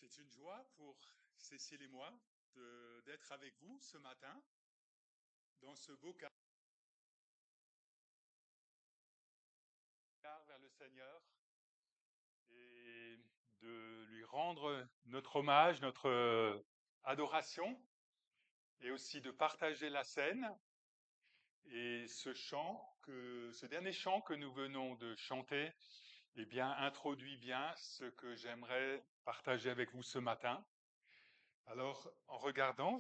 C'est une joie pour Cécile et moi d'être avec vous ce matin dans ce beau car vers le Seigneur et de lui rendre notre hommage, notre adoration et aussi de partager la scène et ce dernier chant que nous venons de chanter, eh bien, introduit bien ce que j'aimerais partager avec vous ce matin. Alors, en regardant,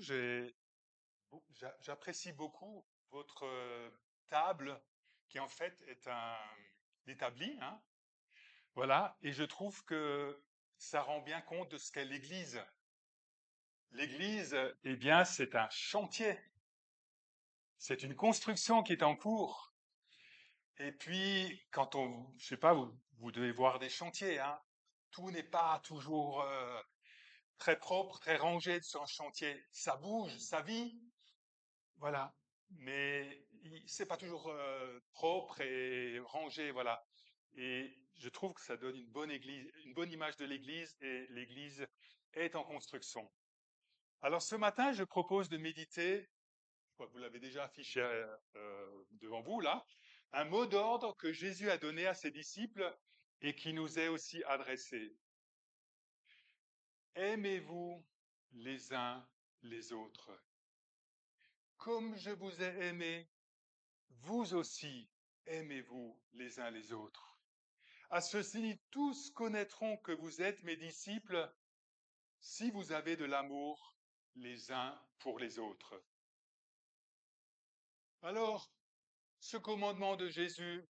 j'apprécie beaucoup votre table qui en fait est un établi, hein, voilà, et je trouve que ça rend bien compte de ce qu'est l'Église. L'Église, eh bien, c'est un chantier, c'est une construction qui est en cours. Et puis, je sais pas, vous devez voir des chantiers, hein, tout n'est pas toujours très propre, très rangé sur un chantier. Ça bouge, ça vit, voilà. Mais c'est pas toujours propre et rangé, voilà. Et je trouve que ça donne une bonne église, une bonne image de l'église, et l'église est en construction. Alors ce matin, je propose de méditer, je crois que vous l'avez déjà affiché devant vous là, un mot d'ordre que Jésus a donné à ses disciples et qui nous est aussi adressé. Aimez-vous les uns les autres. Comme je vous ai aimé, vous aussi, aimez-vous les uns les autres. À ceci, tous connaîtront que vous êtes mes disciples si vous avez de l'amour les uns pour les autres. Alors, ce commandement de Jésus,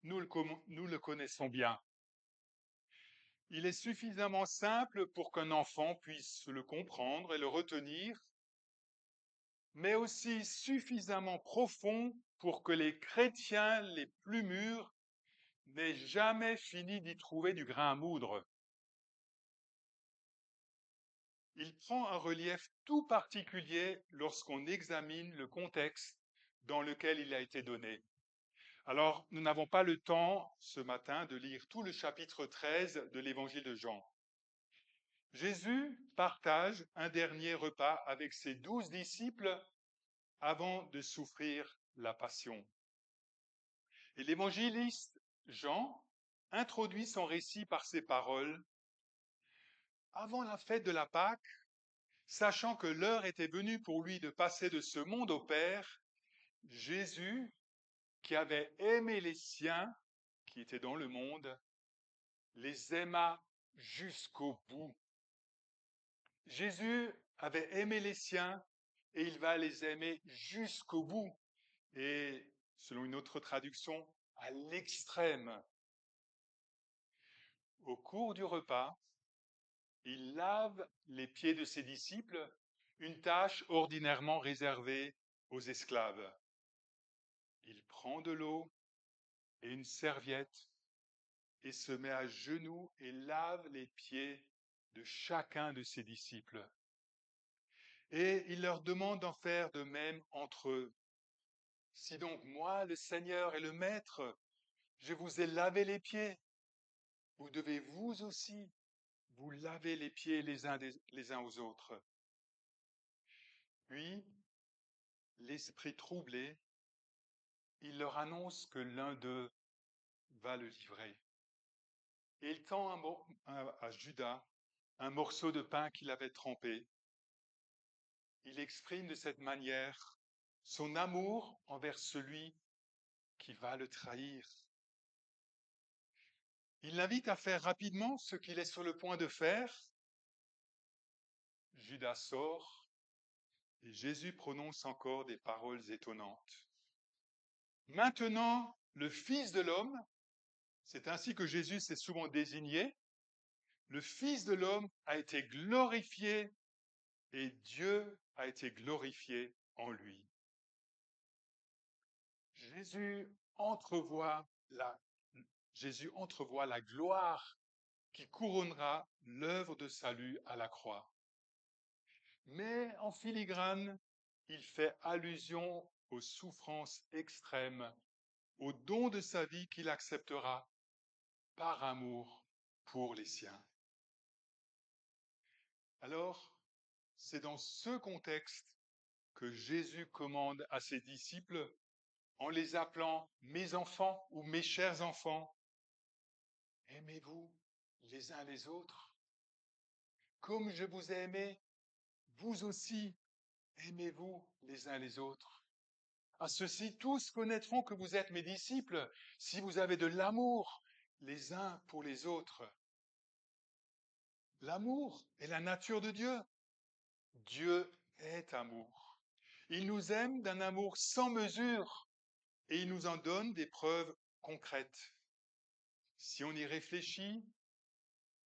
nous le connaissons bien. Il est suffisamment simple pour qu'un enfant puisse le comprendre et le retenir, mais aussi suffisamment profond pour que les chrétiens les plus mûrs n'aient jamais fini d'y trouver du grain à moudre. Il prend un relief tout particulier lorsqu'on examine le contexte dans lequel il a été donné. Alors, nous n'avons pas le temps ce matin de lire tout le chapitre 13 de l'évangile de Jean. Jésus partage un dernier repas avec ses 12 disciples avant de souffrir la passion. Et l'évangéliste Jean introduit son récit par ces paroles. Avant la fête de la Pâque, sachant que l'heure était venue pour lui de passer de ce monde au Père, Jésus, qui avait aimé les siens qui étaient dans le monde, les aima jusqu'au bout. Jésus avait aimé les siens et il va les aimer jusqu'au bout. Et selon une autre traduction, à l'extrême. Au cours du repas, il lave les pieds de ses disciples, une tâche ordinairement réservée aux esclaves. Il prend de l'eau et une serviette et se met à genoux et lave les pieds de chacun de ses disciples. Et il leur demande d'en faire de même entre eux. Si donc moi, le Seigneur et le Maître, je vous ai lavé les pieds, vous devez vous aussi vous laver les pieds les uns aux autres. Puis, l'esprit troublé, il leur annonce que l'un d'eux va le livrer. Et il tend à Judas un morceau de pain qu'il avait trempé. Il exprime de cette manière son amour envers celui qui va le trahir. Il l'invite à faire rapidement ce qu'il est sur le point de faire. Judas sort et Jésus prononce encore des paroles étonnantes. Maintenant, le Fils de l'homme, c'est ainsi que Jésus s'est souvent désigné, le Fils de l'homme a été glorifié et Dieu a été glorifié en lui. Jésus entrevoit la, Jésus entrevoit la gloire qui couronnera l'œuvre de salut à la croix. Mais en filigrane, il fait allusion aux souffrances extrêmes, au don de sa vie qu'il acceptera par amour pour les siens. Alors, c'est dans ce contexte que Jésus commande à ses disciples, en les appelant mes enfants ou mes chers enfants, aimez-vous les uns les autres. Comme je vous ai aimé, vous aussi, aimez-vous les uns les autres. À ceux-ci, tous connaîtront que vous êtes mes disciples, si vous avez de l'amour les uns pour les autres. L'amour est la nature de Dieu. Dieu est amour. Il nous aime d'un amour sans mesure et il nous en donne des preuves concrètes. Si on y réfléchit,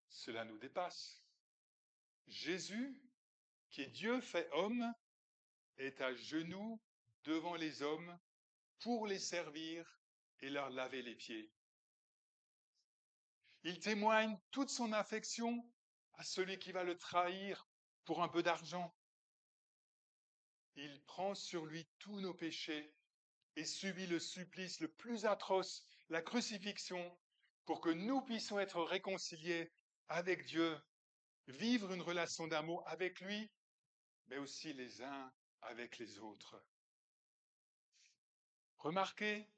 cela nous dépasse. Jésus, qui est Dieu fait homme, est à genoux devant les hommes pour les servir et leur laver les pieds. Il témoigne toute son affection à celui qui va le trahir pour un peu d'argent. Il prend sur lui tous nos péchés et subit le supplice le plus atroce, la crucifixion, pour que nous puissions être réconciliés avec Dieu, vivre une relation d'amour avec lui, mais aussi les uns avec les autres. Remarquez,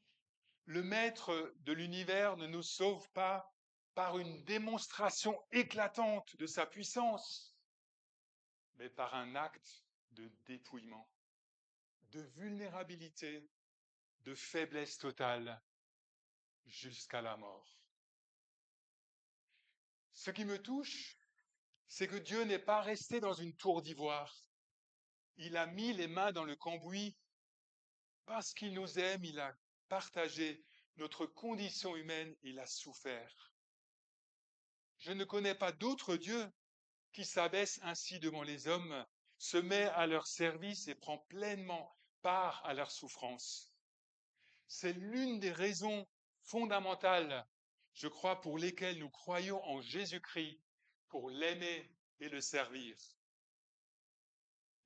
le Maître de l'univers ne nous sauve pas par une démonstration éclatante de sa puissance, mais par un acte de dépouillement, de vulnérabilité, de faiblesse totale, jusqu'à la mort. Ce qui me touche, c'est que Dieu n'est pas resté dans une tour d'ivoire. Il a mis les mains dans le cambouis. Parce qu'il nous aime, il a partagé notre condition humaine, il a souffert. Je ne connais pas d'autre Dieu qui s'abaisse ainsi devant les hommes, se met à leur service et prend pleinement part à leur souffrance. C'est l'une des raisons fondamentales, je crois, pour lesquelles nous croyons en Jésus-Christ, pour l'aimer et le servir.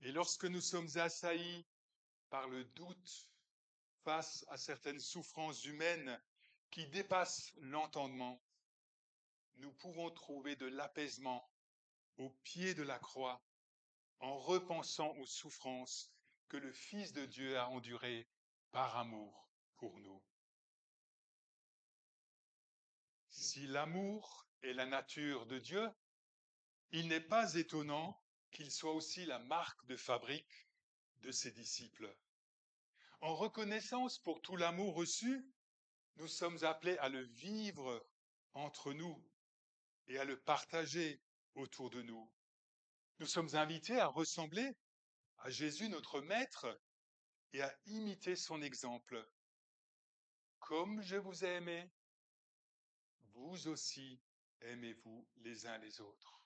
Et lorsque nous sommes assaillis par le doute face à certaines souffrances humaines qui dépassent l'entendement, nous pouvons trouver de l'apaisement au pied de la croix en repensant aux souffrances que le Fils de Dieu a endurées par amour pour nous. Si l'amour est la nature de Dieu, il n'est pas étonnant qu'il soit aussi la marque de fabrique de ses disciples. En reconnaissance pour tout l'amour reçu, nous sommes appelés à le vivre entre nous et à le partager autour de nous. Nous sommes invités à ressembler à Jésus, notre Maître, et à imiter son exemple. Comme je vous ai aimé, vous aussi aimez-vous les uns les autres.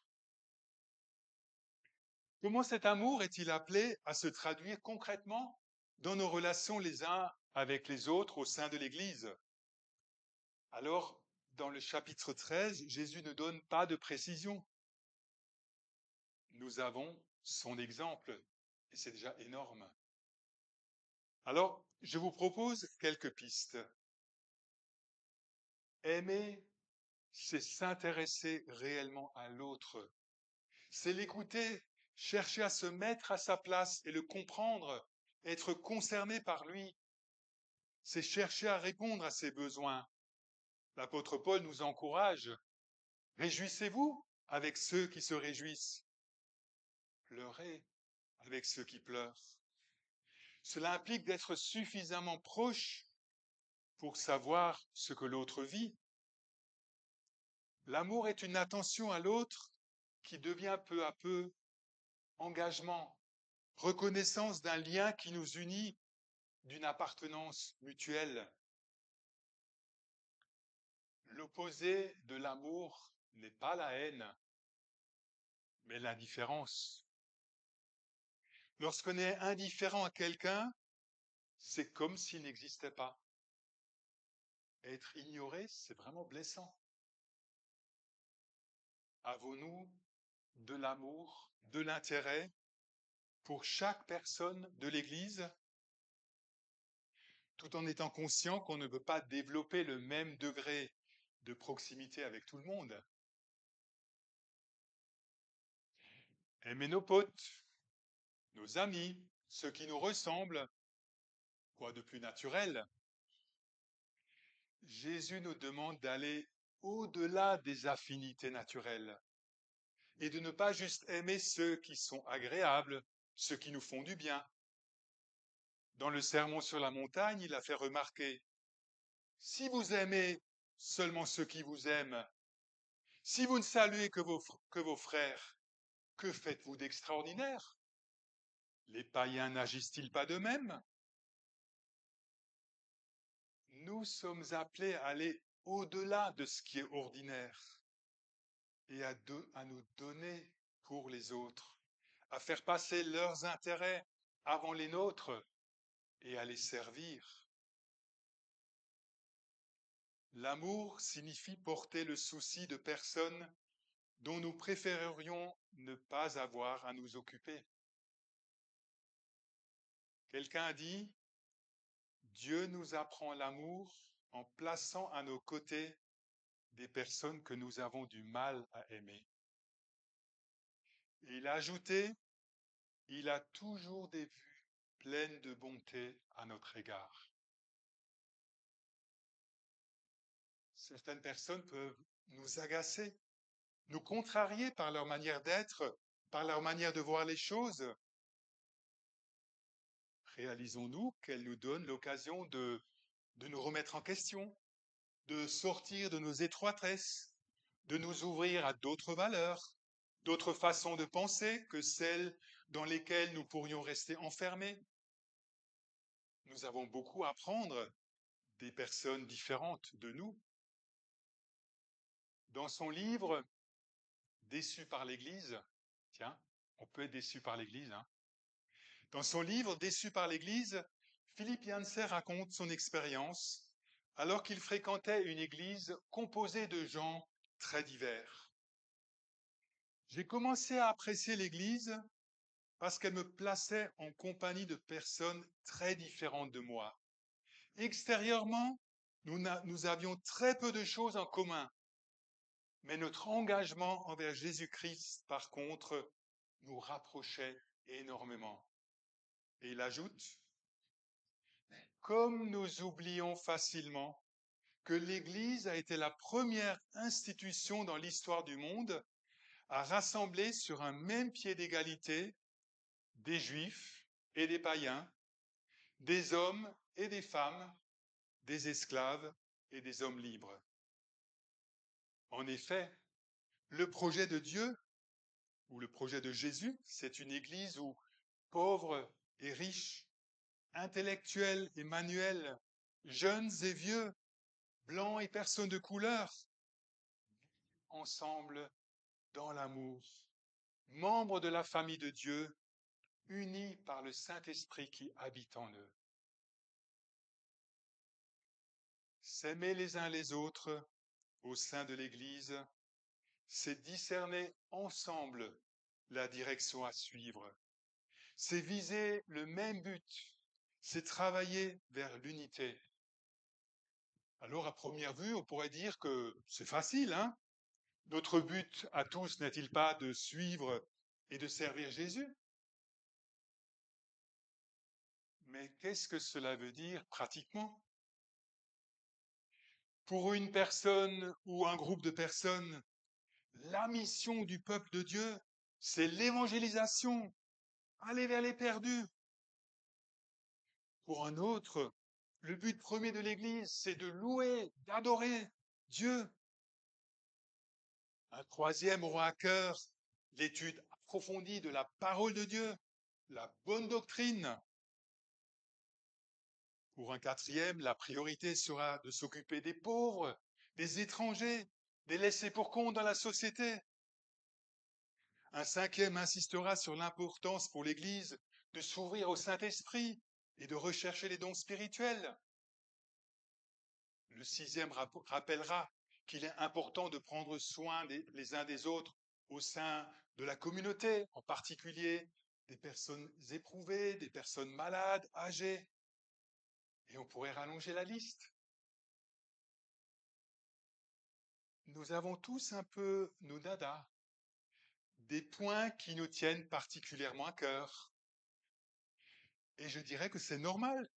Comment cet amour est-il appelé à se traduire concrètement dans nos relations les uns avec les autres au sein de l'Église? Alors, dans le chapitre 13, Jésus ne donne pas de précision. Nous avons son exemple, et c'est déjà énorme. Alors, je vous propose quelques pistes. Aimer, c'est s'intéresser réellement à l'autre. C'est l'écouter, chercher à se mettre à sa place et le comprendre, être concerné par lui. C'est chercher à répondre à ses besoins. L'apôtre Paul nous encourage. Réjouissez-vous avec ceux qui se réjouissent. Pleurez avec ceux qui pleurent. Cela implique d'être suffisamment proche pour savoir ce que l'autre vit. L'amour est une attention à l'autre qui devient peu à peu engagement, reconnaissance d'un lien qui nous unit, d'une appartenance mutuelle. L'opposé de l'amour n'est pas la haine, mais l'indifférence. Lorsqu'on est indifférent à quelqu'un, c'est comme s'il n'existait pas. Être ignoré, c'est vraiment blessant. Avons-nous de l'amour, de l'intérêt pour chaque personne de l'Église, tout en étant conscient qu'on ne peut pas développer le même degré de proximité avec tout le monde? Aimer nos potes, nos amis, ceux qui nous ressemblent. Quoi de plus naturel? Jésus nous demande d'aller au-delà des affinités naturelles et de ne pas juste aimer ceux qui sont agréables, ceux qui nous font du bien. Dans le Sermon sur la montagne, il a fait remarquer, si vous aimez seulement ceux qui vous aiment, si vous ne saluez que vos frères, que faites-vous d'extraordinaire? Les païens n'agissent-ils pas de même? Nous sommes appelés à aller au-delà de ce qui est ordinaire et à nous donner pour les autres, à faire passer leurs intérêts avant les nôtres et à les servir. L'amour signifie porter le souci de personnes dont nous préférerions ne pas avoir à nous occuper. Quelqu'un a dit, Dieu nous apprend l'amour en plaçant à nos côtés des personnes que nous avons du mal à aimer. Et il a ajouté, il a toujours des vues pleines de bonté à notre égard. Certaines personnes peuvent nous agacer, nous contrarier par leur manière d'être, par leur manière de voir les choses. Réalisons-nous qu'elles nous donnent l'occasion de nous remettre en question, de sortir de nos étroitesses, de nous ouvrir à d'autres valeurs, d'autres façons de penser que celles dans lesquelles nous pourrions rester enfermés. Nous avons beaucoup à apprendre des personnes différentes de nous. Dans son livre Déçu par l'Église, tiens, on peut être déçu par l'Église, hein. Dans son livre Déçu par l'Église, Philippe Yancey raconte son expérience alors qu'il fréquentait une église composée de gens très divers. J'ai commencé à apprécier l'église parce qu'elle me plaçait en compagnie de personnes très différentes de moi. Extérieurement, nous avions très peu de choses en commun, mais notre engagement envers Jésus-Christ, par contre, nous rapprochait énormément. Et il ajoute, comme nous oublions facilement que l'Église a été la première institution dans l'histoire du monde à rassembler sur un même pied d'égalité des Juifs et des païens, des hommes et des femmes, des esclaves et des hommes libres. En effet, le projet de Dieu, ou le projet de Jésus, c'est une Église où pauvres et riches, intellectuels et manuels, jeunes et vieux, blancs et personnes de couleur, ensemble dans l'amour, membres de la famille de Dieu, unis par le Saint-Esprit qui habite en eux. S'aimer les uns les autres au sein de l'Église, c'est discerner ensemble la direction à suivre. C'est viser le même but, c'est travailler vers l'unité. Alors, à première vue, on pourrait dire que c'est facile, hein? Notre but à tous n'est-il pas de suivre et de servir Jésus? Mais qu'est-ce que cela veut dire pratiquement? Pour une personne ou un groupe de personnes, la mission du peuple de Dieu, c'est l'évangélisation, aller vers les perdus. Pour un autre, le but premier de l'Église, c'est de louer, d'adorer Dieu. Un troisième aura à cœur l'étude approfondie de la parole de Dieu, la bonne doctrine. Pour un quatrième, la priorité sera de s'occuper des pauvres, des étrangers, des laissés pour compte dans la société. Un cinquième insistera sur l'importance pour l'Église de s'ouvrir au Saint-Esprit et de rechercher les dons spirituels. Le sixième rappellera qu'il est important de prendre soin les uns des autres au sein de la communauté, en particulier des personnes éprouvées, des personnes malades, âgées. Et on pourrait rallonger la liste. Nous avons tous un peu nos dadas, des points qui nous tiennent particulièrement à cœur. Et je dirais que c'est normal,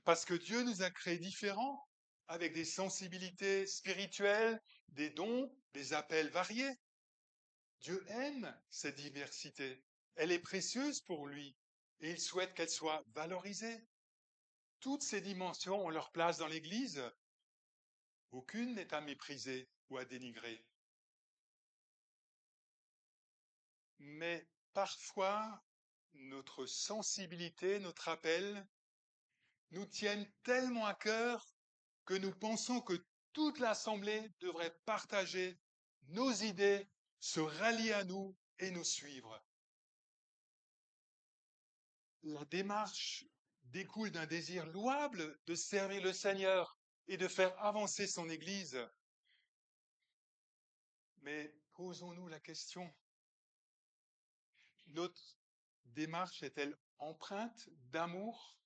parce que Dieu nous a créés différents, avec des sensibilités spirituelles, des dons, des appels variés. Dieu aime cette diversité. Elle est précieuse pour lui et il souhaite qu'elle soit valorisée. Toutes ces dimensions ont leur place dans l'Église. Aucune n'est à mépriser ou à dénigrer. Mais parfois, notre sensibilité, notre appel nous tiennent tellement à cœur que nous pensons que toute l'Assemblée devrait partager nos idées, se rallier à nous et nous suivre. La démarche découle d'un désir louable de servir le Seigneur et de faire avancer son Église. Mais posons-nous la question, notre démarche est-elle empreinte d'amour,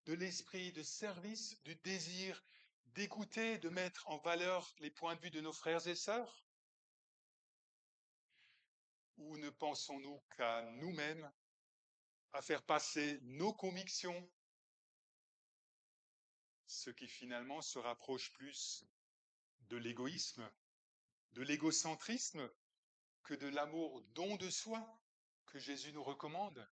de l'esprit de service, du désir d'écouter, de mettre en valeur les points de vue de nos frères et sœurs? Ou ne pensons-nous qu'à nous-mêmes, à faire passer nos convictions, ce qui finalement se rapproche plus de l'égoïsme, de l'égocentrisme, que de l'amour don de soi que Jésus nous recommande?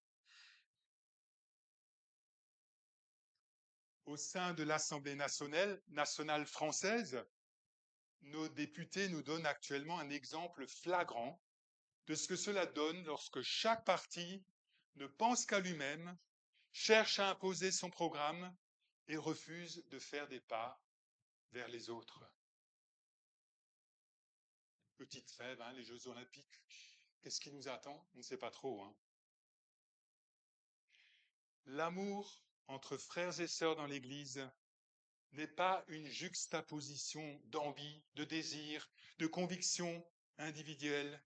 Au sein de l'Assemblée nationale française, nos députés nous donnent actuellement un exemple flagrant de ce que cela donne lorsque chaque parti ne pense qu'à lui-même, cherche à imposer son programme et refuse de faire des pas vers les autres. Petite trêve, les Jeux Olympiques. Qu'est-ce qui nous attend? On ne sait pas trop. L'amour entre frères et sœurs dans l'Église n'est pas une juxtaposition d'envie, de désir, de convictions individuelles,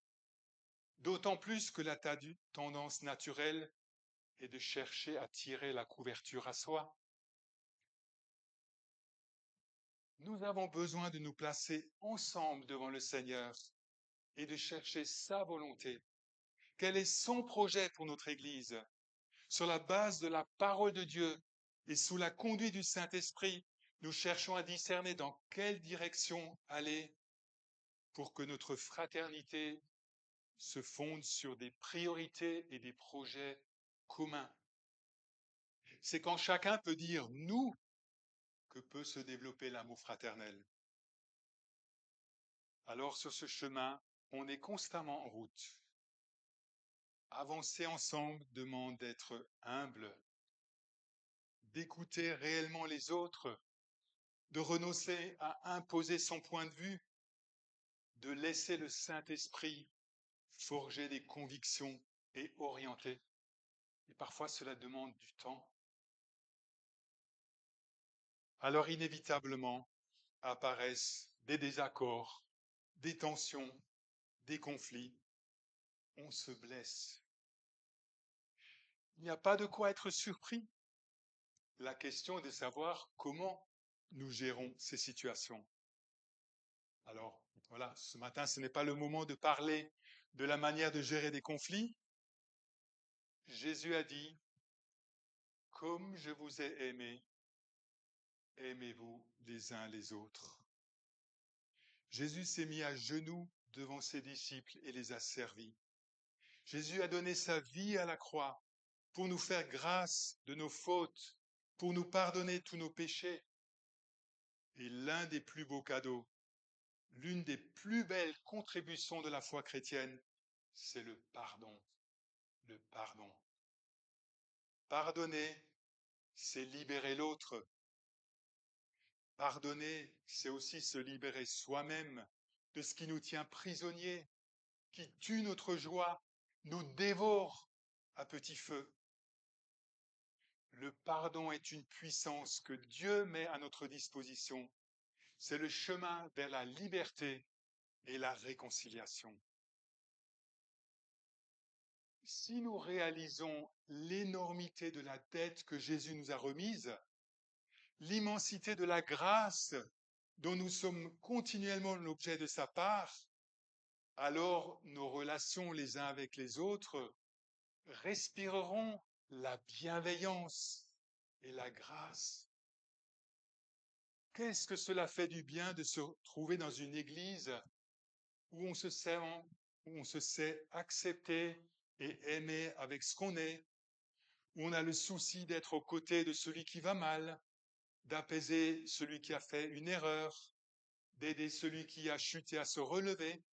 d'autant plus que la tendance naturelle est de chercher à tirer la couverture à soi. Nous avons besoin de nous placer ensemble devant le Seigneur et de chercher sa volonté. Quel est son projet pour notre Église? Sur la base de la parole de Dieu et sous la conduite du Saint-Esprit, nous cherchons à discerner dans quelle direction aller pour que notre fraternité se fonde sur des priorités et des projets communs. C'est quand chacun peut dire nous que peut se développer l'amour fraternel. Alors sur ce chemin, on est constamment en route. Avancer ensemble demande d'être humble, d'écouter réellement les autres, de renoncer à imposer son point de vue, de laisser le Saint-Esprit forger des convictions et orienter. Et parfois cela demande du temps. Alors inévitablement apparaissent des désaccords, des tensions, des conflits. On se blesse. Il n'y a pas de quoi être surpris. La question est de savoir comment nous gérons ces situations. Alors, voilà, ce matin, ce n'est pas le moment de parler de la manière de gérer des conflits. Jésus a dit, comme je vous ai aimé, aimez-vous les uns les autres. Jésus s'est mis à genoux devant ses disciples et les a servis. Jésus a donné sa vie à la croix pour nous faire grâce de nos fautes, pour nous pardonner tous nos péchés. Et l'un des plus beaux cadeaux, l'une des plus belles contributions de la foi chrétienne, c'est le pardon. Le pardon. Pardonner, c'est libérer l'autre. Pardonner, c'est aussi se libérer soi-même de ce qui nous tient prisonniers, qui tue notre joie, nous dévore à petit feu. Le pardon est une puissance que Dieu met à notre disposition. C'est le chemin vers la liberté et la réconciliation. Si nous réalisons l'énormité de la dette que Jésus nous a remise, l'immensité de la grâce dont nous sommes continuellement l'objet de sa part, alors nos relations les uns avec les autres respireront la bienveillance et la grâce. Qu'est-ce que cela fait du bien de se trouver dans une église où on se sait accepté et aimé avec ce qu'on est, où on a le souci d'être aux côtés de celui qui va mal, d'apaiser celui qui a fait une erreur, d'aider celui qui a chuté à se relever.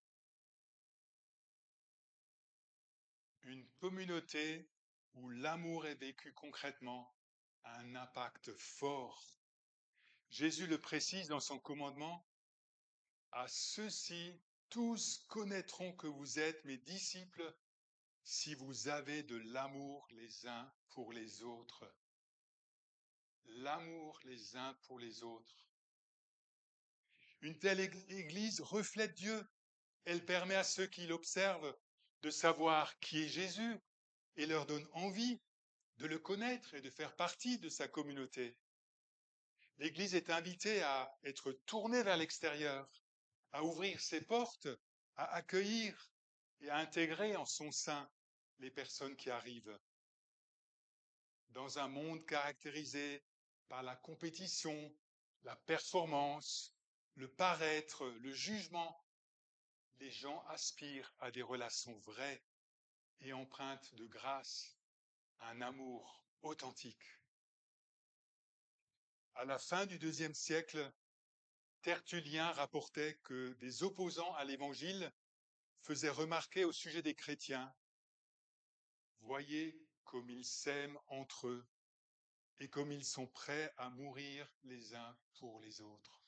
Une communauté où l'amour est vécu concrètement a un impact fort. Jésus le précise dans son commandement, à ceux-ci, tous connaîtront que vous êtes mes disciples si vous avez de l'amour les uns pour les autres. L'amour les uns pour les autres. Une telle église reflète Dieu. Elle permet à ceux qui l'observent de savoir qui est Jésus et leur donne envie de le connaître et de faire partie de sa communauté. L'Église est invitée à être tournée vers l'extérieur, à ouvrir ses portes, à accueillir et à intégrer en son sein les personnes qui arrivent. Dans un monde caractérisé par la compétition, la performance, le paraître, le jugement, les gens aspirent à des relations vraies et empreintes de grâce, un amour authentique. À la fin du IIe siècle, Tertullien rapportait que des opposants à l'Évangile faisaient remarquer au sujet des chrétiens, voyez comme ils s'aiment entre eux et comme ils sont prêts à mourir les uns pour les autres.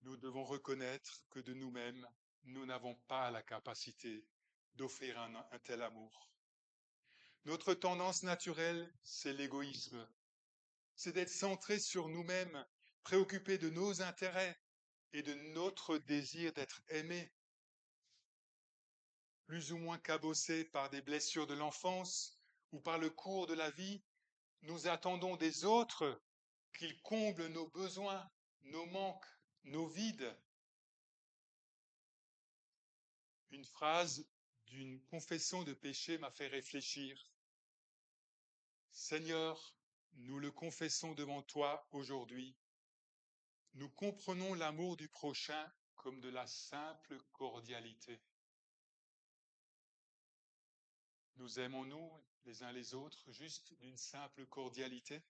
Nous devons reconnaître que de nous-mêmes, nous n'avons pas la capacité d'offrir un tel amour. Notre tendance naturelle, c'est l'égoïsme. C'est d'être centré sur nous-mêmes, préoccupé de nos intérêts et de notre désir d'être aimé. Plus ou moins cabossés par des blessures de l'enfance ou par le cours de la vie, nous attendons des autres qu'ils comblent nos besoins, nos manques, nos vides. Une phrase d'une confession de péché m'a fait réfléchir. Seigneur, nous le confessons devant toi aujourd'hui. Nous comprenons l'amour du prochain comme de la simple cordialité. Nous aimons-nous les uns les autres juste d'une simple cordialité?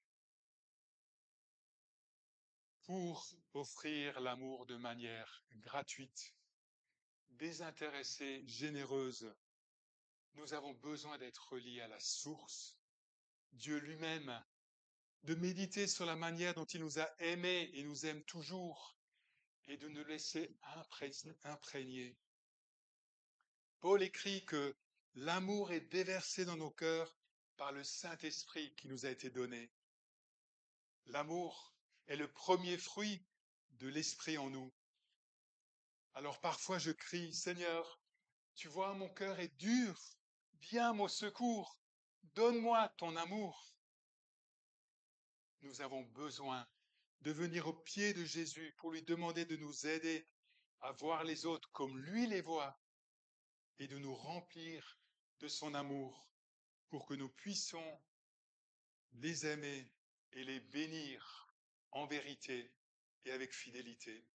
Pour offrir l'amour de manière gratuite, désintéressée, généreuse, nous avons besoin d'être reliés à la source, Dieu lui-même, de méditer sur la manière dont il nous a aimés et nous aime toujours, et de nous laisser imprégner. Paul écrit que l'amour est déversé dans nos cœurs par le Saint-Esprit qui nous a été donné. L'amour est le premier fruit de l'Esprit en nous. Alors parfois je crie, Seigneur, tu vois, mon cœur est dur, viens à mon secours, donne-moi ton amour. Nous avons besoin de venir au pied de Jésus pour lui demander de nous aider à voir les autres comme lui les voit et de nous remplir de son amour pour que nous puissions les aimer et les bénir en vérité et avec fidélité.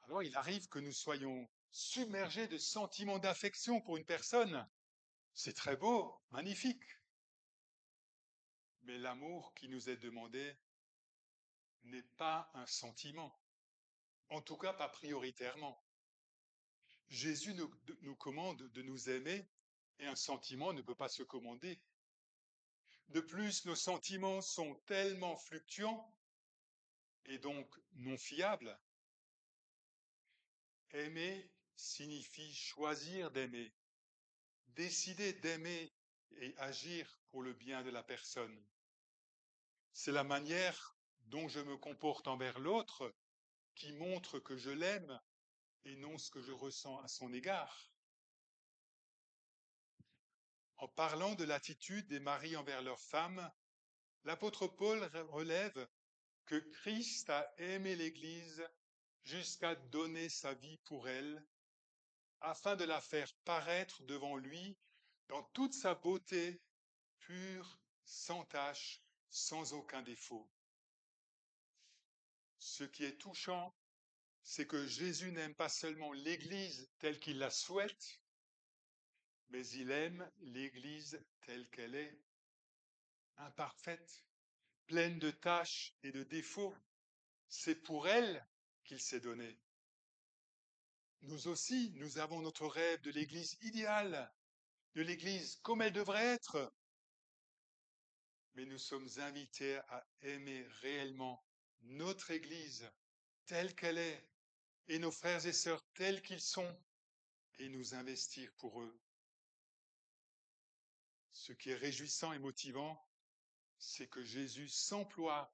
Alors il arrive que nous soyons submergés de sentiments d'affection pour une personne. C'est très beau, magnifique. Mais l'amour qui nous est demandé n'est pas un sentiment, en tout cas pas prioritairement. Jésus nous commande de nous aimer et un sentiment ne peut pas se commander. De plus, nos sentiments sont tellement fluctuants et donc non fiables. Aimer signifie choisir d'aimer, décider d'aimer et agir pour le bien de la personne. C'est la manière dont je me comporte envers l'autre qui montre que je l'aime et non ce que je ressens à son égard. En parlant de l'attitude des maris envers leurs femmes, l'apôtre Paul relève que Christ a aimé l'Église jusqu'à donner sa vie pour elle, afin de la faire paraître devant lui dans toute sa beauté, pure, sans tache, sans aucun défaut. Ce qui est touchant, c'est que Jésus n'aime pas seulement l'Église telle qu'il la souhaite, mais il aime l'Église telle qu'elle est, imparfaite, pleine de taches et de défauts. C'est pour elle qu'il s'est donné. Nous aussi, nous avons notre rêve de l'Église idéale, de l'Église comme elle devrait être. Mais nous sommes invités à aimer réellement notre Église telle qu'elle est et nos frères et sœurs tels qu'ils sont et nous investir pour eux. Ce qui est réjouissant et motivant, c'est que Jésus s'emploie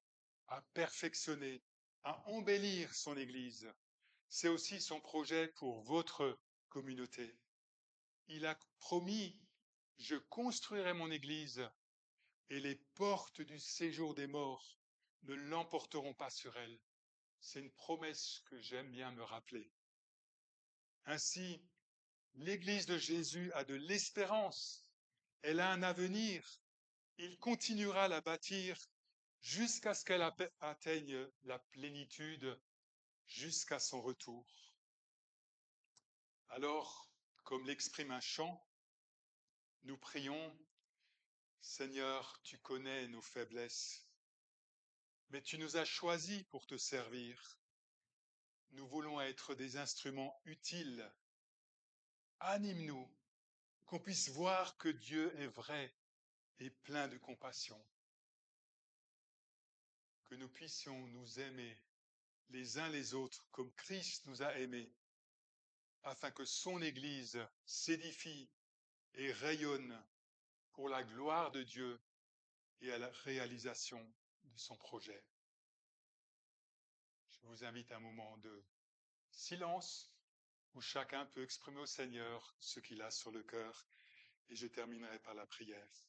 à perfectionner, à embellir son Église. C'est aussi son projet pour votre communauté. Il a promis, je construirai mon Église et les portes du séjour des morts ne l'emporteront pas sur elle. C'est une promesse que j'aime bien me rappeler. Ainsi, l'Église de Jésus a de l'espérance, elle a un avenir, il continuera à la bâtir jusqu'à ce qu'elle atteigne la plénitude, jusqu'à son retour. Alors, comme l'exprime un chant, nous prions, Seigneur, tu connais nos faiblesses, mais tu nous as choisis pour te servir. Nous voulons être des instruments utiles. Anime-nous, qu'on puisse voir que Dieu est vrai et plein de compassion. Que nous puissions nous aimer les uns les autres comme Christ nous a aimés, afin que son Église s'édifie et rayonne pour la gloire de Dieu et à la réalisation de son projet. Je vous invite à un moment de silence où chacun peut exprimer au Seigneur ce qu'il a sur le cœur et je terminerai par la prière.